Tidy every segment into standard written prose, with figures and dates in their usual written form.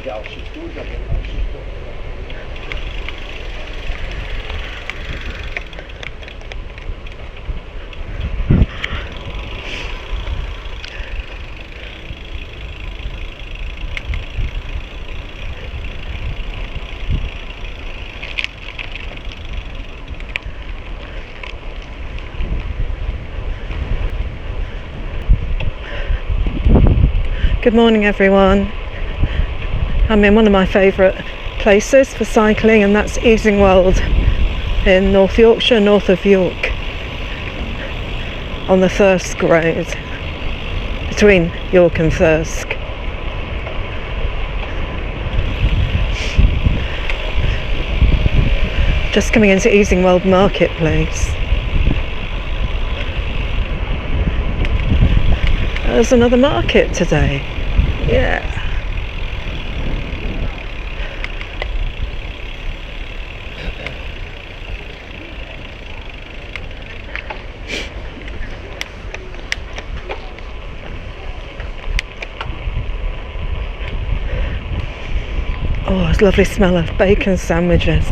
Good morning everyone. I'm in one of my favourite places for cycling, and that's Easingwold in North Yorkshire, north of York, on the Thirsk Road, between York and Thirsk. Just coming into Easingwold Marketplace. There's another market today. Yeah. Oh, it's a lovely smell of bacon sandwiches.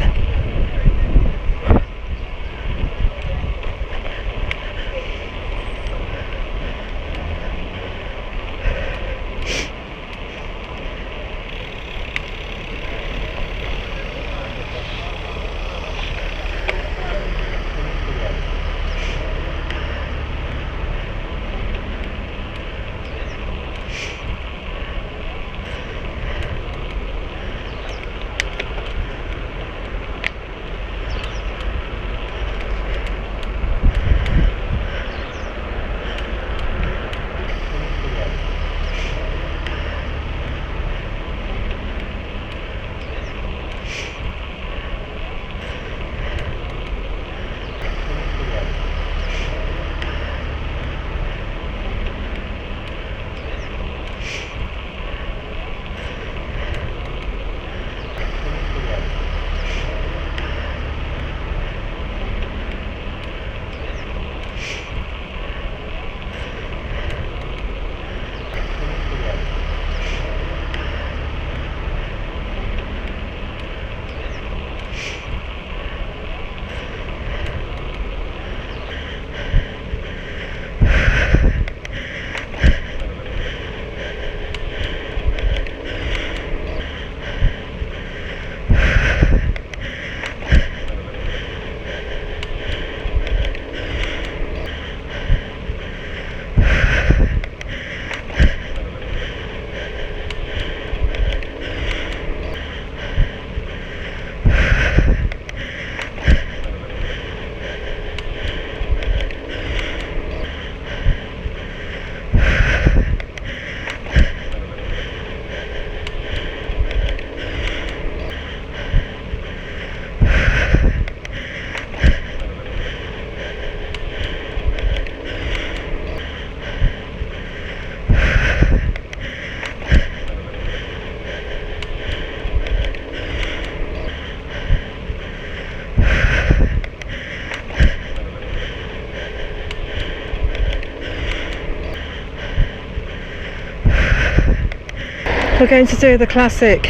We're going to do the classic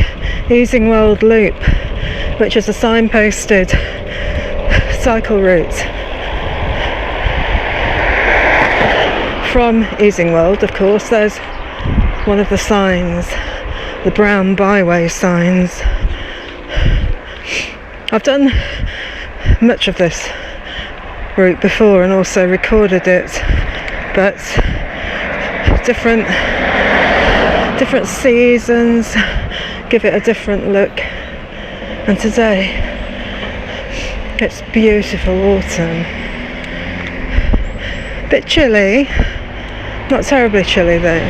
Easingwold Loop, which is a signposted cycle route from Easingwold. Of course, there's one of the signs, the brown byway signs. I've done much of this route before and also recorded it, but different seasons give it a different look, and today it's beautiful autumn. Bit chilly, not terribly chilly though.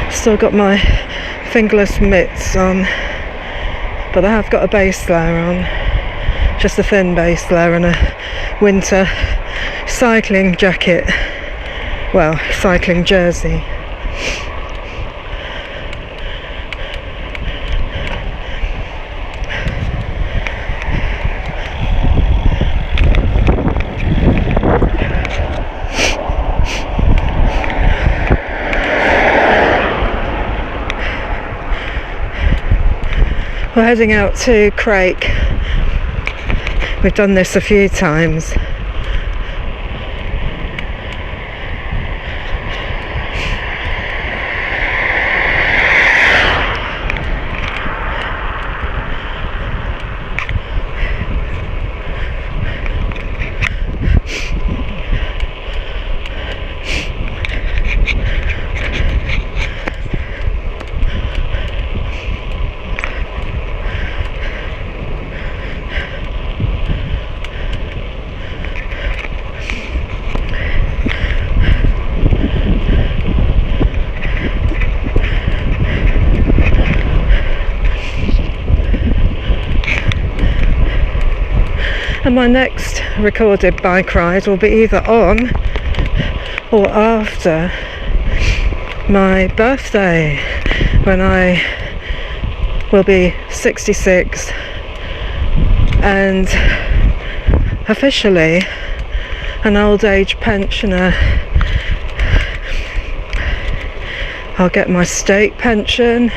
Still got my fingerless mitts on, but I have got a base layer on, just a thin base layer and a winter cycling jacket, well, cycling jersey. We're heading out to Crayke. We've done this a few times. And my next recorded bike ride will be either on or after my birthday, when I will be 66 and officially an old age pensioner. I'll get my state pension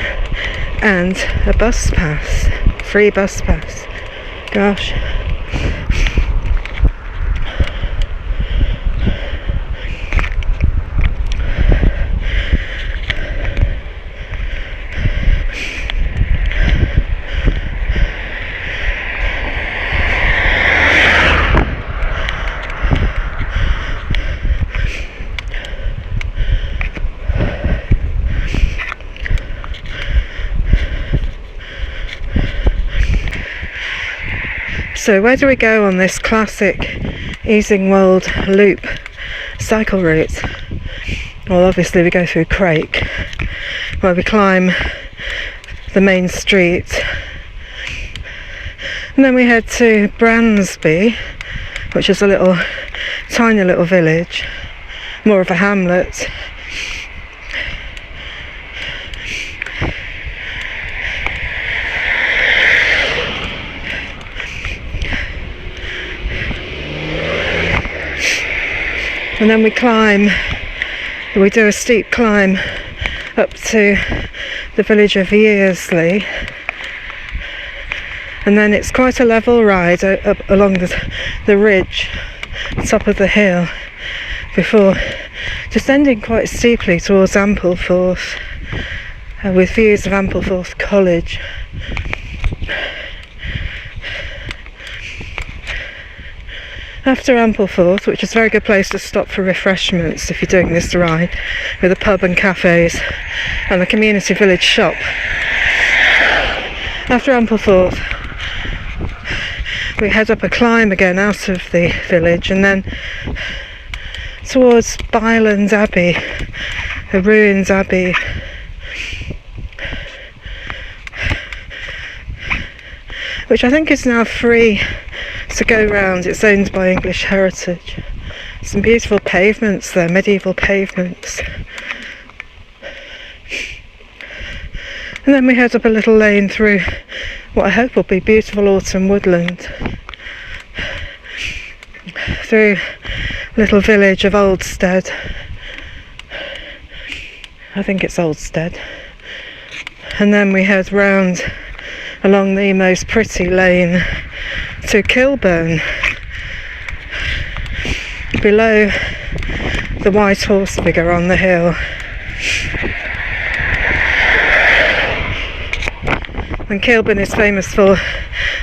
and a bus pass, free bus pass. Gosh. So where do we go on this classic EASINGWOLD loop cycle route? Well, obviously we go through Crayke, where we climb the main street, and then we head to Brandsby, which is a tiny little village, more of a hamlet. And then we do a steep climb up to the village of Yearsley, and then it's quite a level ride up along the ridge, top of the hill, before just ending quite steeply towards Ampleforth, with views of Ampleforth College. After Ampleforth, which is a very good place to stop for refreshments if you're doing this ride, with a pub and cafes and the community village shop. After Ampleforth, we head up a climb again out of the village and then towards Bylands Abbey, a ruined abbey. Which I think is now free to go round. It's owned by English Heritage. Some beautiful pavements there, medieval pavements. And then we head up a little lane through what I hope will be beautiful autumn woodland, through a little village of Oldstead. I think it's Oldstead. And then we head round along the most pretty lane to Kilburn, below the white horse figure on the hill. And Kilburn is famous for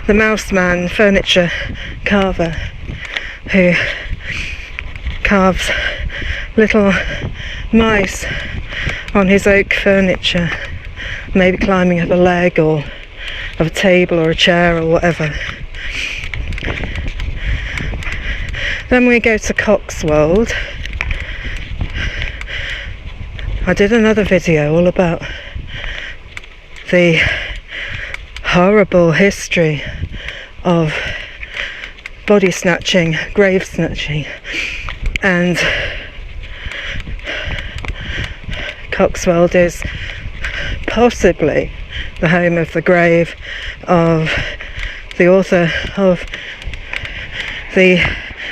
the Mouse Man furniture carver, who carves little mice on his oak furniture, maybe climbing up a leg or of a table or a chair or whatever. Then we go to Coxwold. I did another video all about the horrible history of body snatching, grave snatching, and Coxwold is possibly the home of the grave of the author of the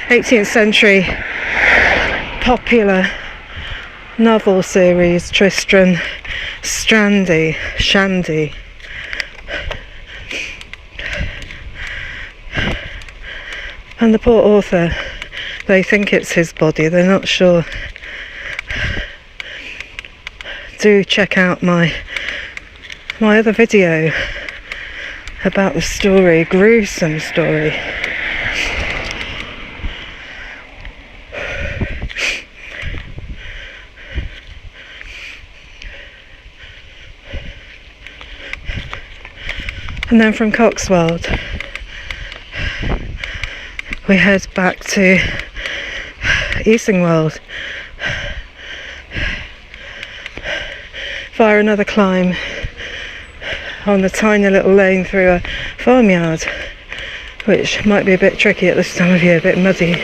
18th century popular novel series Tristram Shandy. And the poor author, they think it's his body, they're not sure. Do check out my other video about the story, gruesome story. And then from Coxwold we head back to Easingwold via another climb on the tiny little lane through a farmyard, which might be a bit tricky at this time of year, a bit muddy.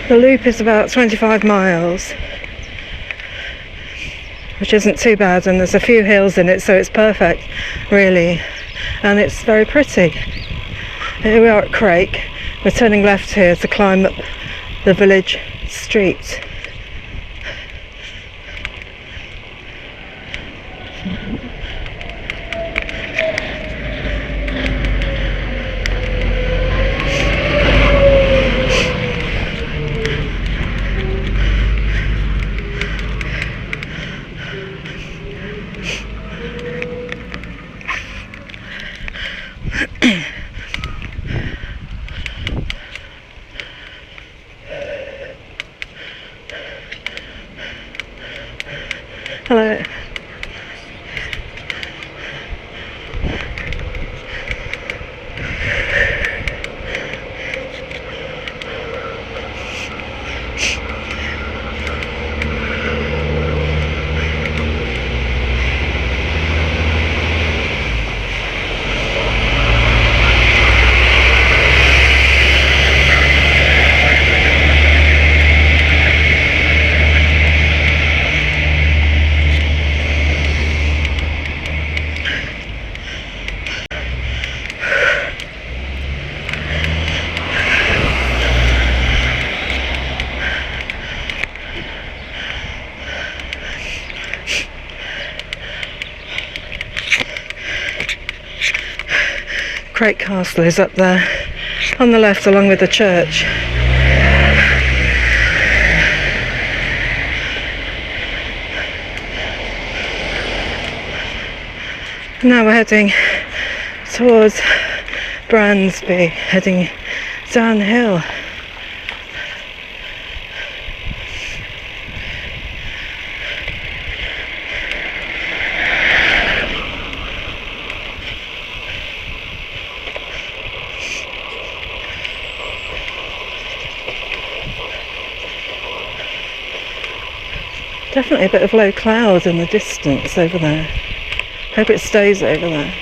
The loop is about 25 miles, which isn't too bad, and there's a few hills in it, so it's perfect really, and it's very pretty. Here we are at Crayke. We're turning left here to climb up the village street. Hello. Crayke Castle is up there on the left along with the church. Now we're heading towards Brandsby, heading downhill. Definitely a bit of low cloud in the distance over there. Hope it stays over there.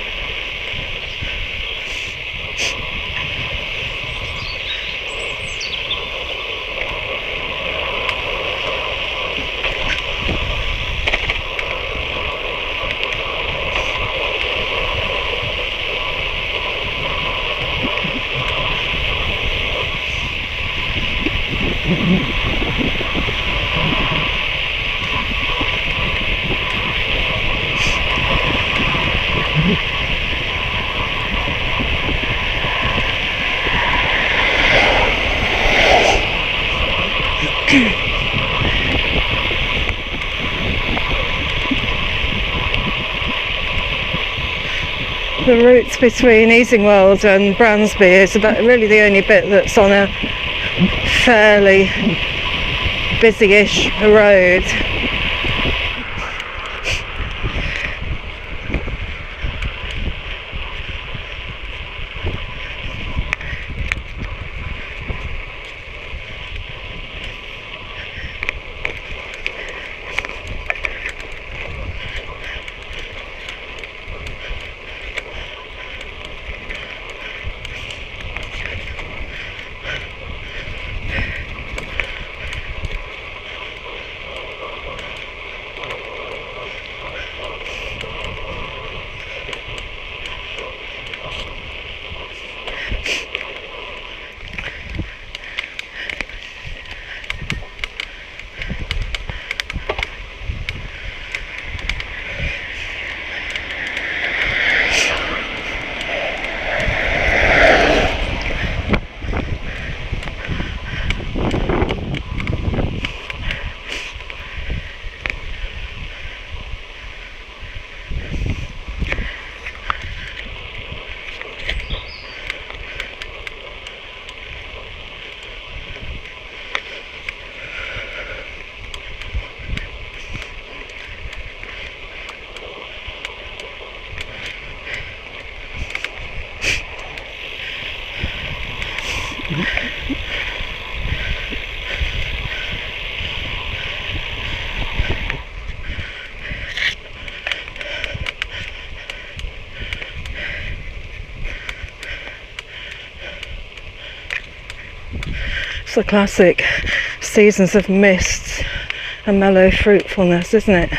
The route between Easingwold and Brandsby is about really the only bit that's on a fairly busy-ish road. It's the classic seasons of mists and mellow fruitfulness, isn't it?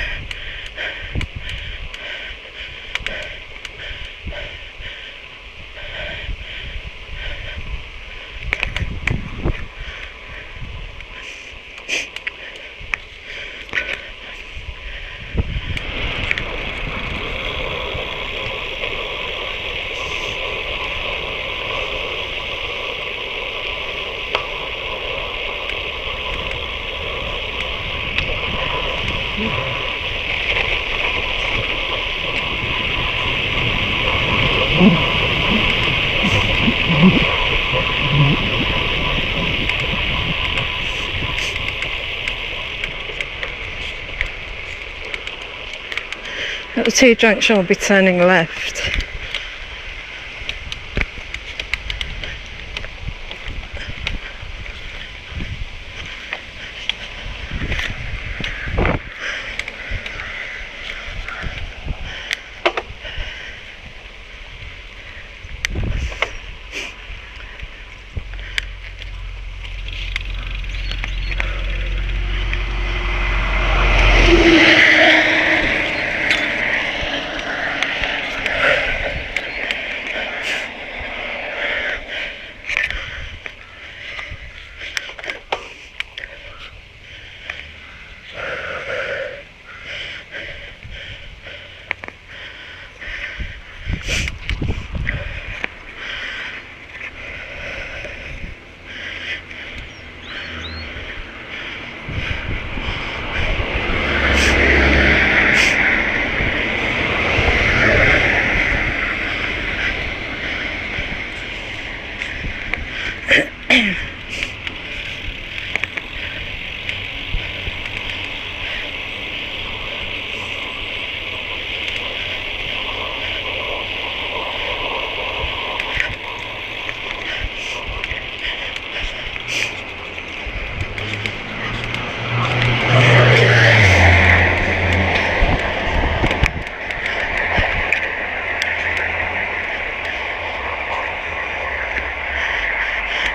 At the T-junction we'll be turning left.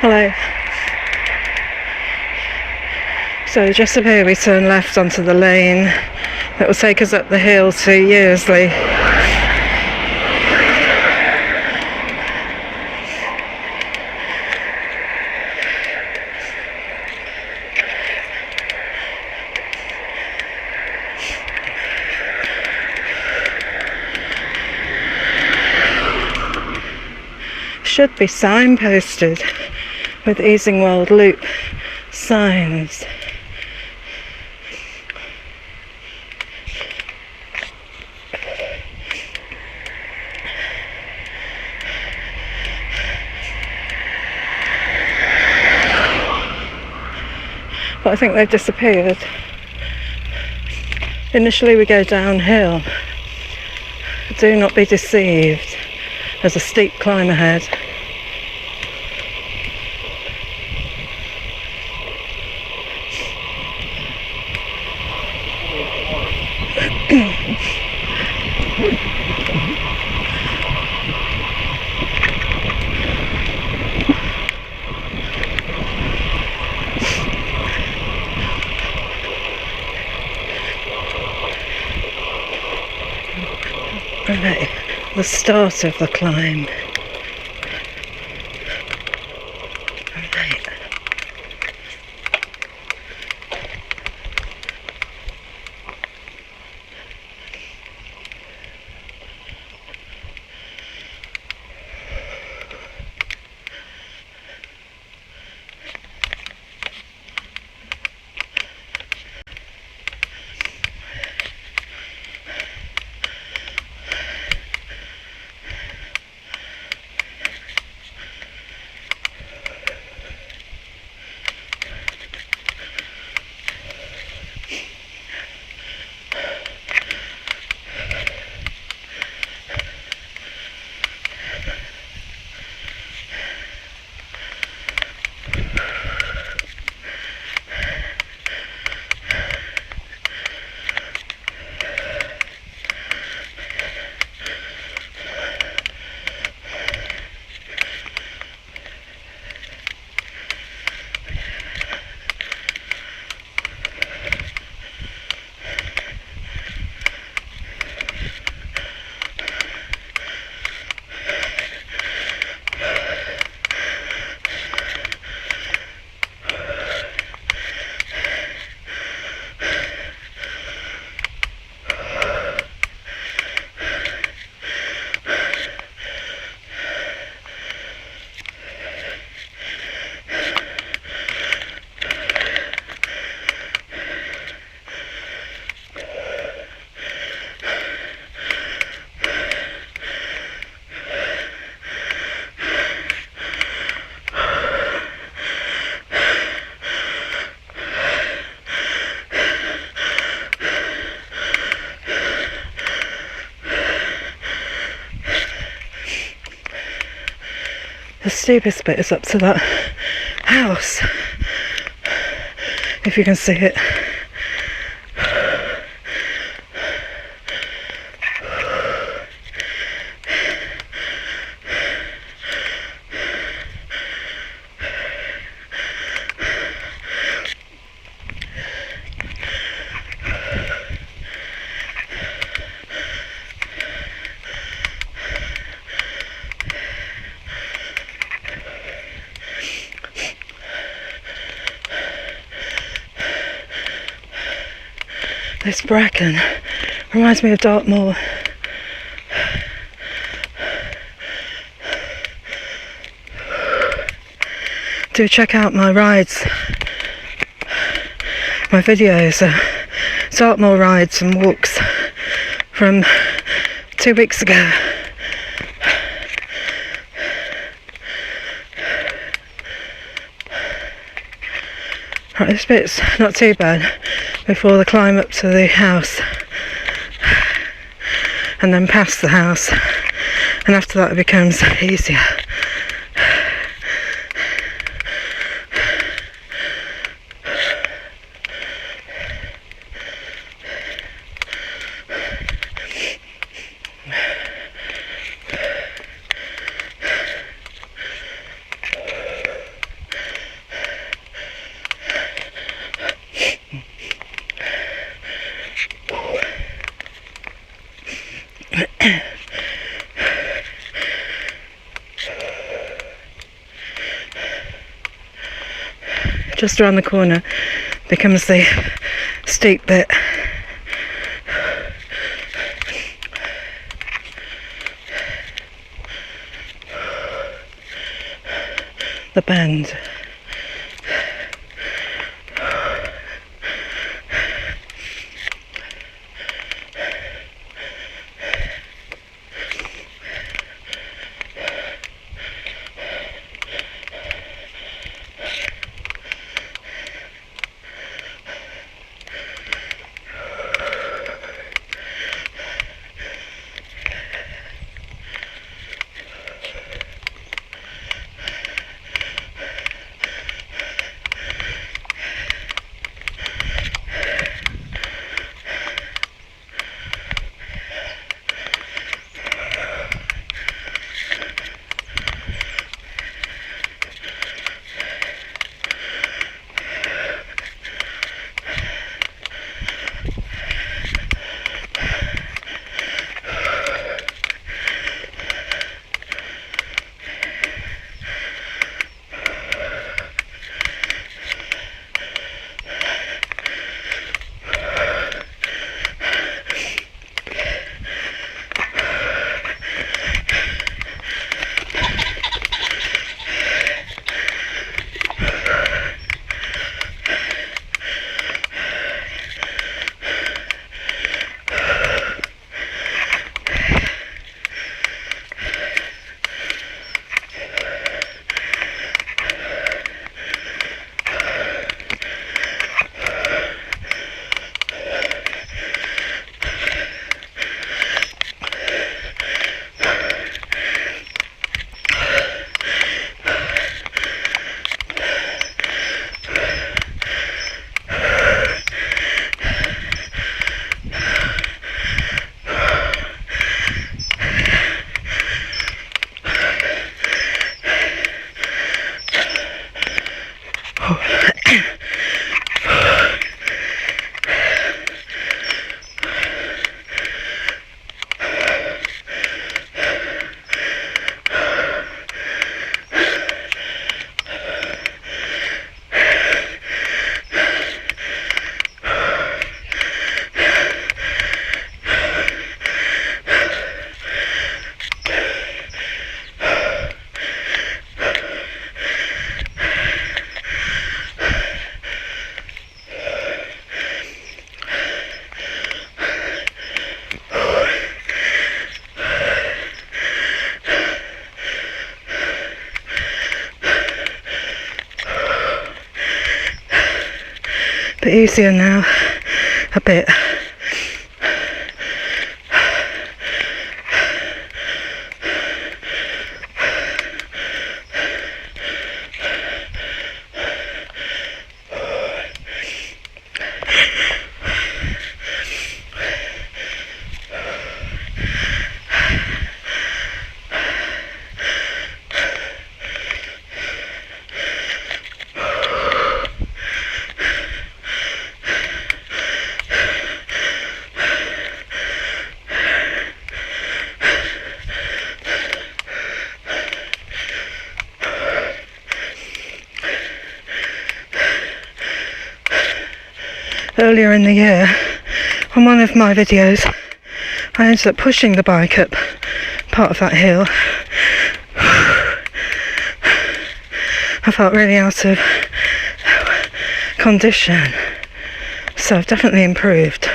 Hello. So just up here we turn left onto the lane that will take us up the hill to Yearsley. Should be signposted with Easingwold Loop signs. But I think they've disappeared. Initially we go downhill. Do not be deceived. There's a steep climb ahead. Right, the start of the climb. Right. steepest bit is up to that house, if you can see it. This bracken reminds me of Dartmoor. Do check out my rides, my videos, Dartmoor rides and walks from 2 weeks ago. Right, this bit's not too bad before the climb up to the house and then past the house, and after that it becomes easier. Just around the corner becomes the steep bit. The bend. But easier now, a bit. earlier in the year, on one of my videos, I ended up pushing the bike up part of that hill. I felt really out of condition, so I've definitely improved.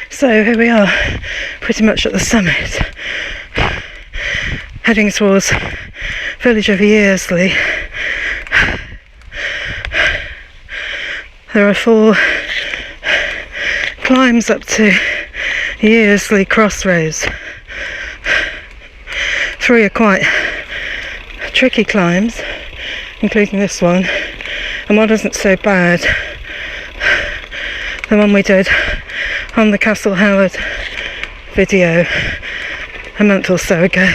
So here we are, pretty much at the summit, heading towards village of Yearsley. There are 4 climbs up to Yearsley crossroads. 3 are quite tricky climbs, including this one, and one isn't so bad. The one we did on the Castle Howard video a month or so ago.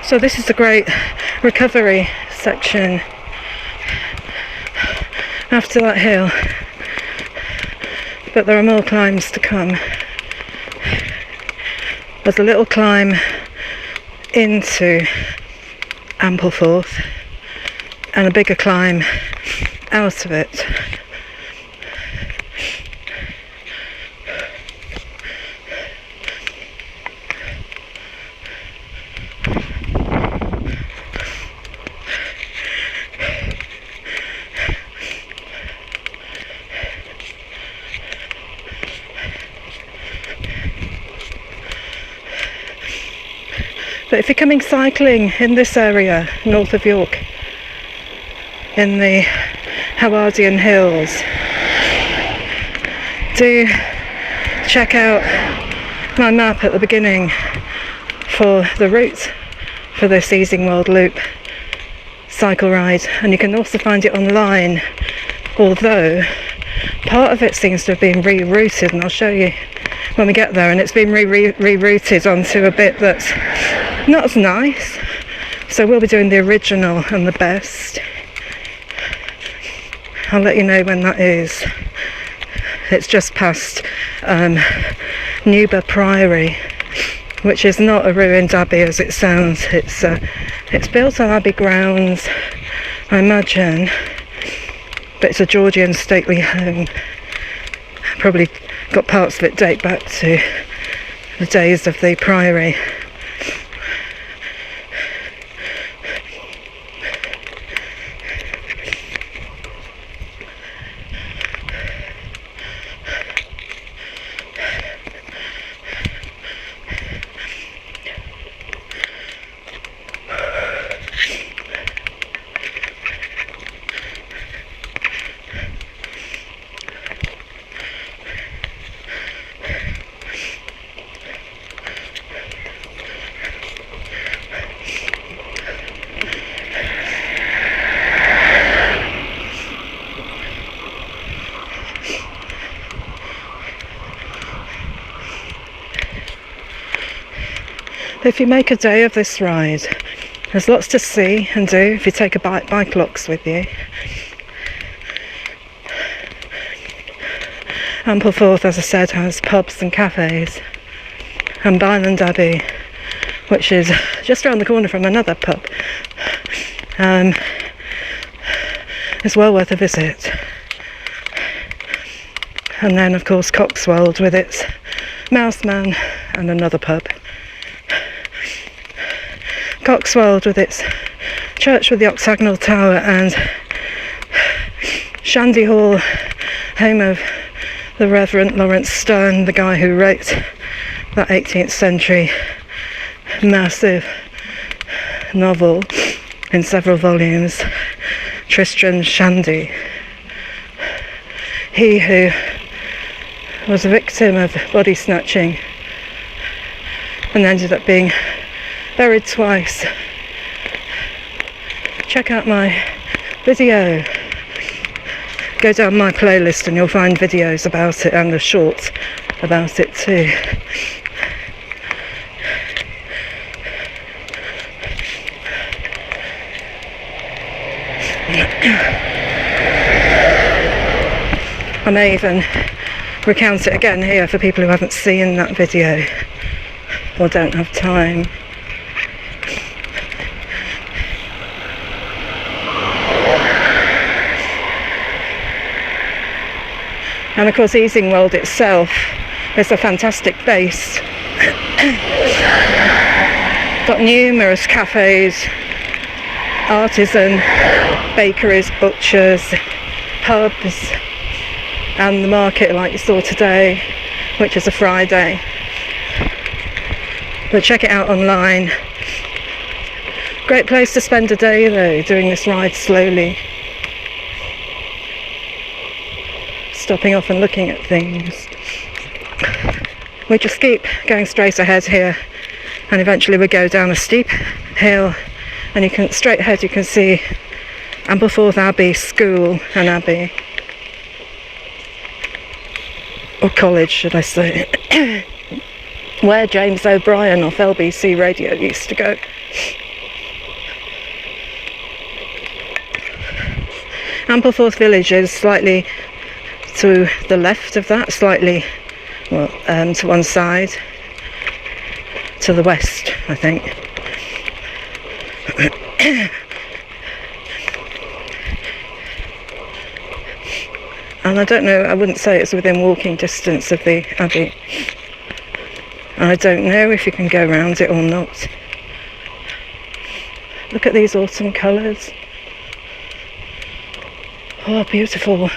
So this is the great recovery section after that hill, but there are more climbs to come. There's a little climb into Ampleforth and a bigger climb out of it. But if you're coming cycling in this area, north of York, in the Howardian Hills, do check out my map at the beginning for the route for this Easingwold Loop cycle ride, and you can also find it online, although part of it seems to have been rerouted, and I'll show you when we get there, and it's been rerouted onto a bit that's not as nice, so we'll be doing the original and the best. I'll let you know when that is. It's just past Newber Priory, which is not a ruined abbey as it sounds. It's built on abbey grounds, I imagine, but it's a Georgian stately home. Probably got parts of it date back to the days of the priory. If you make a day of this ride, there's lots to see and do if you take a bike locks with you. Ampleforth, as I said, has pubs and cafes, and Byland Abbey, which is just around the corner from another pub, is well worth a visit. And then of course Coxwold with its Mouseman and another pub. Coxwold with its church with the octagonal tower and Shandy Hall, home of the Reverend Lawrence Sterne, the guy who wrote that 18th century massive novel in several volumes, Tristram Shandy. He who was a victim of body snatching and ended up being buried twice. Check out my video. Go down my playlist and you'll find videos about it and a short about it too. I may even recount it again here for people who haven't seen that video or don't have time. And of course Easingwold itself is a fantastic base. Got numerous cafes, artisan bakeries, butchers, pubs, and the market like you saw today, which is a Friday. But check it out online. Great place to spend a day though, doing this ride slowly. Stopping off and looking at things. We just keep going straight ahead here and eventually we go down a steep hill and you can straight ahead you can see Ampleforth Abbey School and Abbey. Or college should I say. Where James O'Brien off LBC Radio used to go. Ampleforth Village is slightly to the left of that, slightly, well, to one side, to the west, I think. And I don't know, I wouldn't say it's within walking distance of the Abbey. I don't know if you can go around it or not. Look at these autumn colours. Oh, beautiful.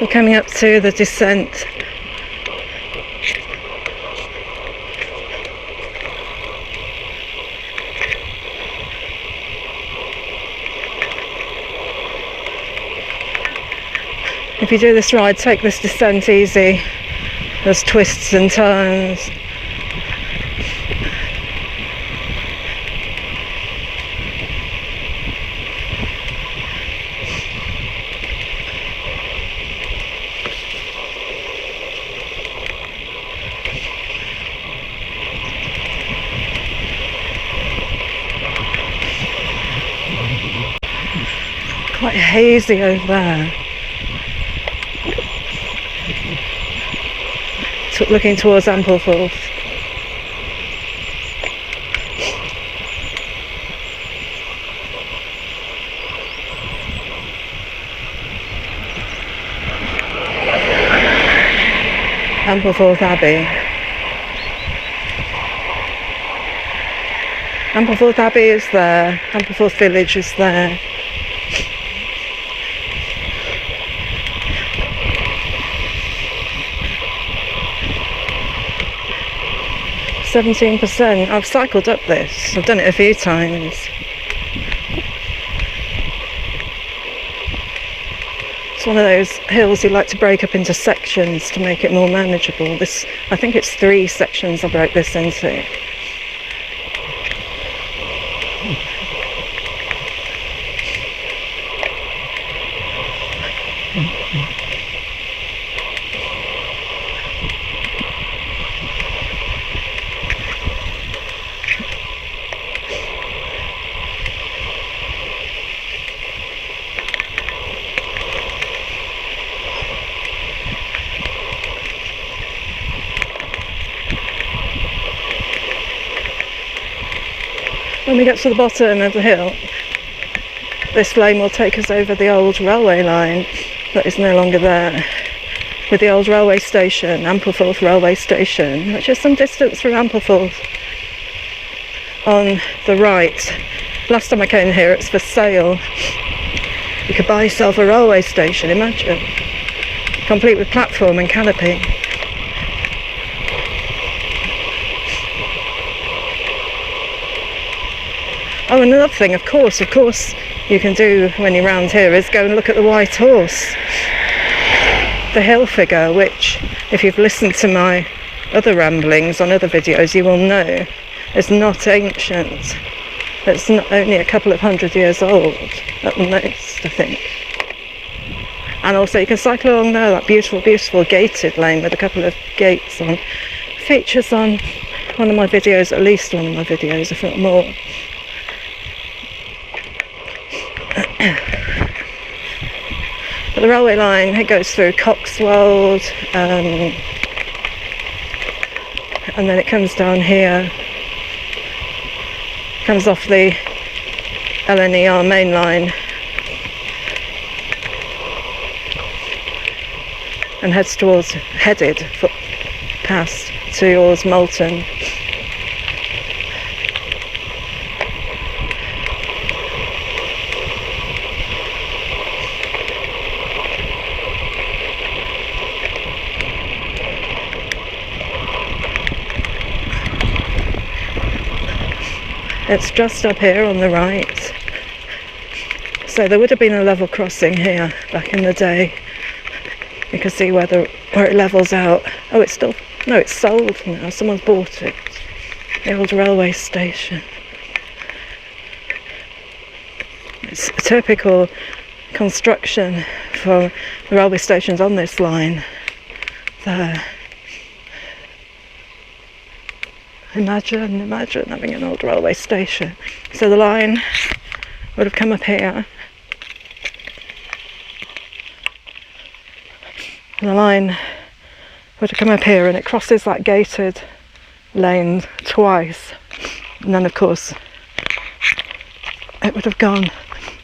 We're coming up to the descent. If you do this ride, take this descent easy. There's twists and turns. quite hazy over there. Looking towards Ampleforth. Ampleforth Abbey. Ampleforth Abbey is there. Ampleforth Village is there. 17%. I've cycled up this. I've done it a few times. It's one of those hills you like to break up into sections to make it more manageable. This, I think it's 3 sections I broke this into. When we get to the bottom of the hill, this lane will take us over the old railway line that is no longer there, with the old railway station, Ampleforth Railway Station, which is some distance from Ampleforth on the right. Last time I came here, it's for sale. You could buy yourself a railway station, imagine, complete with platform and canopy. Oh, and another thing, of course, you can do when you're round here is go and look at the White Horse, the hill figure, which, if you've listened to my other ramblings on other videos, you will know is not ancient. It's not only a couple of 100 years old at the most, I think. And also you can cycle along there, that beautiful, beautiful gated lane with a couple of gates on. Features on one of my videos, at least one of my videos, if not more. But the railway line, it goes through Coxwold, and then it comes down here, comes off the LNER main line and heads past towards Moulton. It's just up here on the right. So there would have been a level crossing here back in the day. You can see where it levels out. Oh, it's still, no, it's sold now. Someone's bought it. The old railway station. It's a typical construction for the railway stations on this line. There. Imagine having an old railway station. So the line would have come up here. And the line would have come up here, and it crosses that gated lane twice. And then of course it would have gone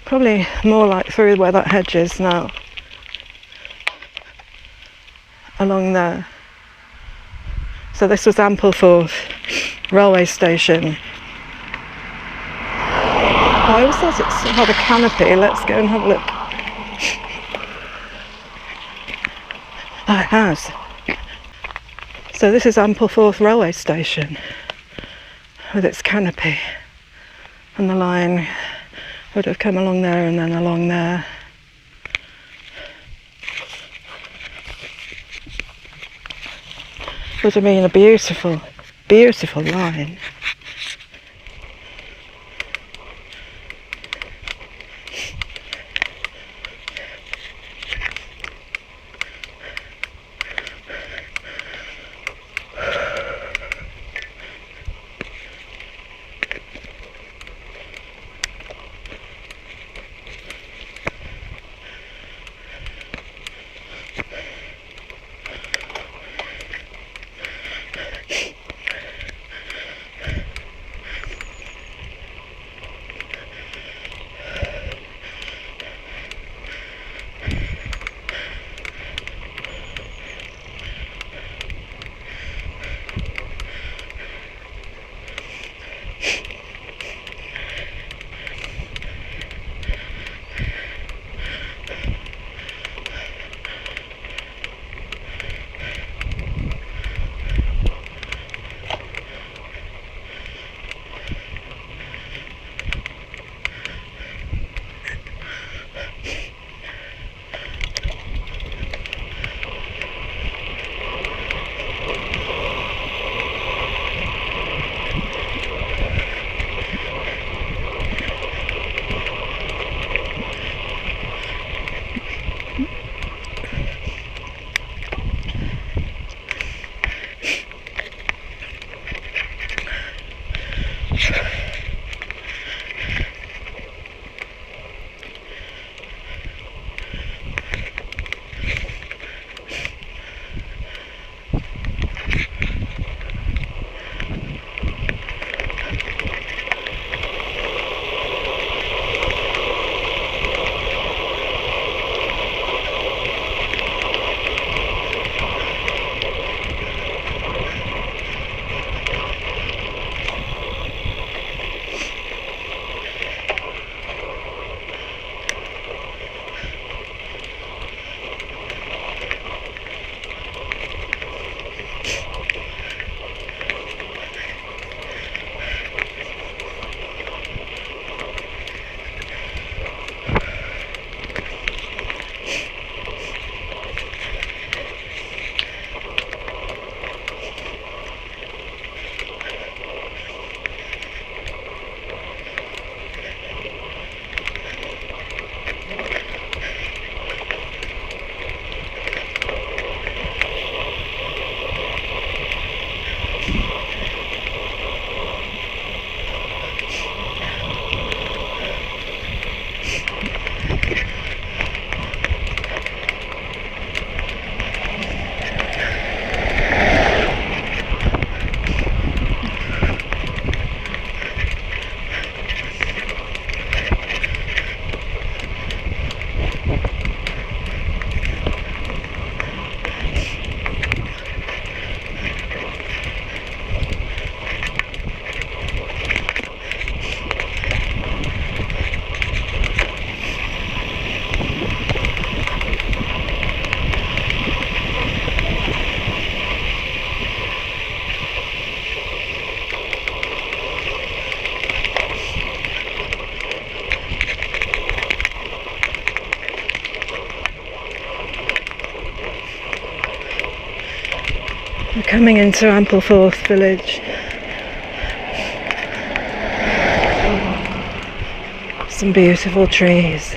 probably more like through where that hedge is now. Along there. So this was Ampleforth Railway Station. I always thought it had a canopy. Let's go and have a look. Oh, it has. So this is Ampleforth Railway Station with its canopy. And the line would have come along there and then along there. Would have been a beautiful, beautiful line. We're coming into Ampleforth village. Some beautiful trees.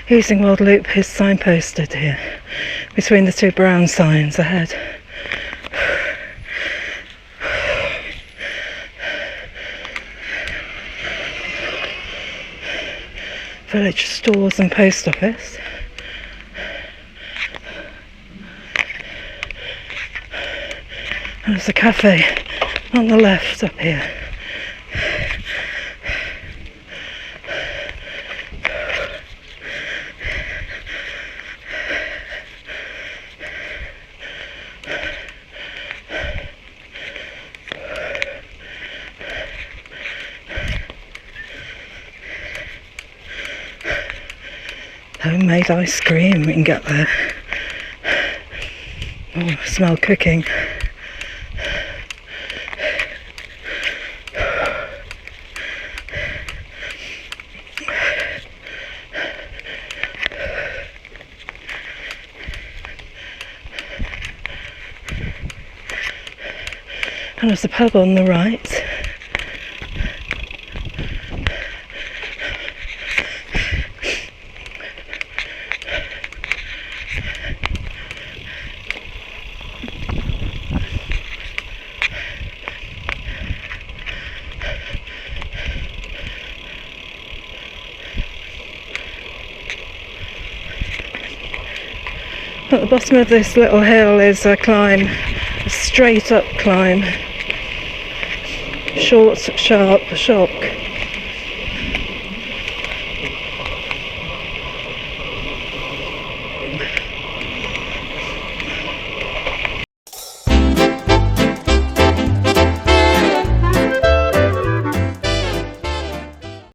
Easingwold Loop is signposted here, between the two brown signs ahead. Village stores and post office. And there's a cafe on the left up here. Homemade ice cream, we can get there. Oh, I smell cooking. And there's a pub on the right. At the bottom of this little hill is a climb, a straight up climb, short, sharp shock.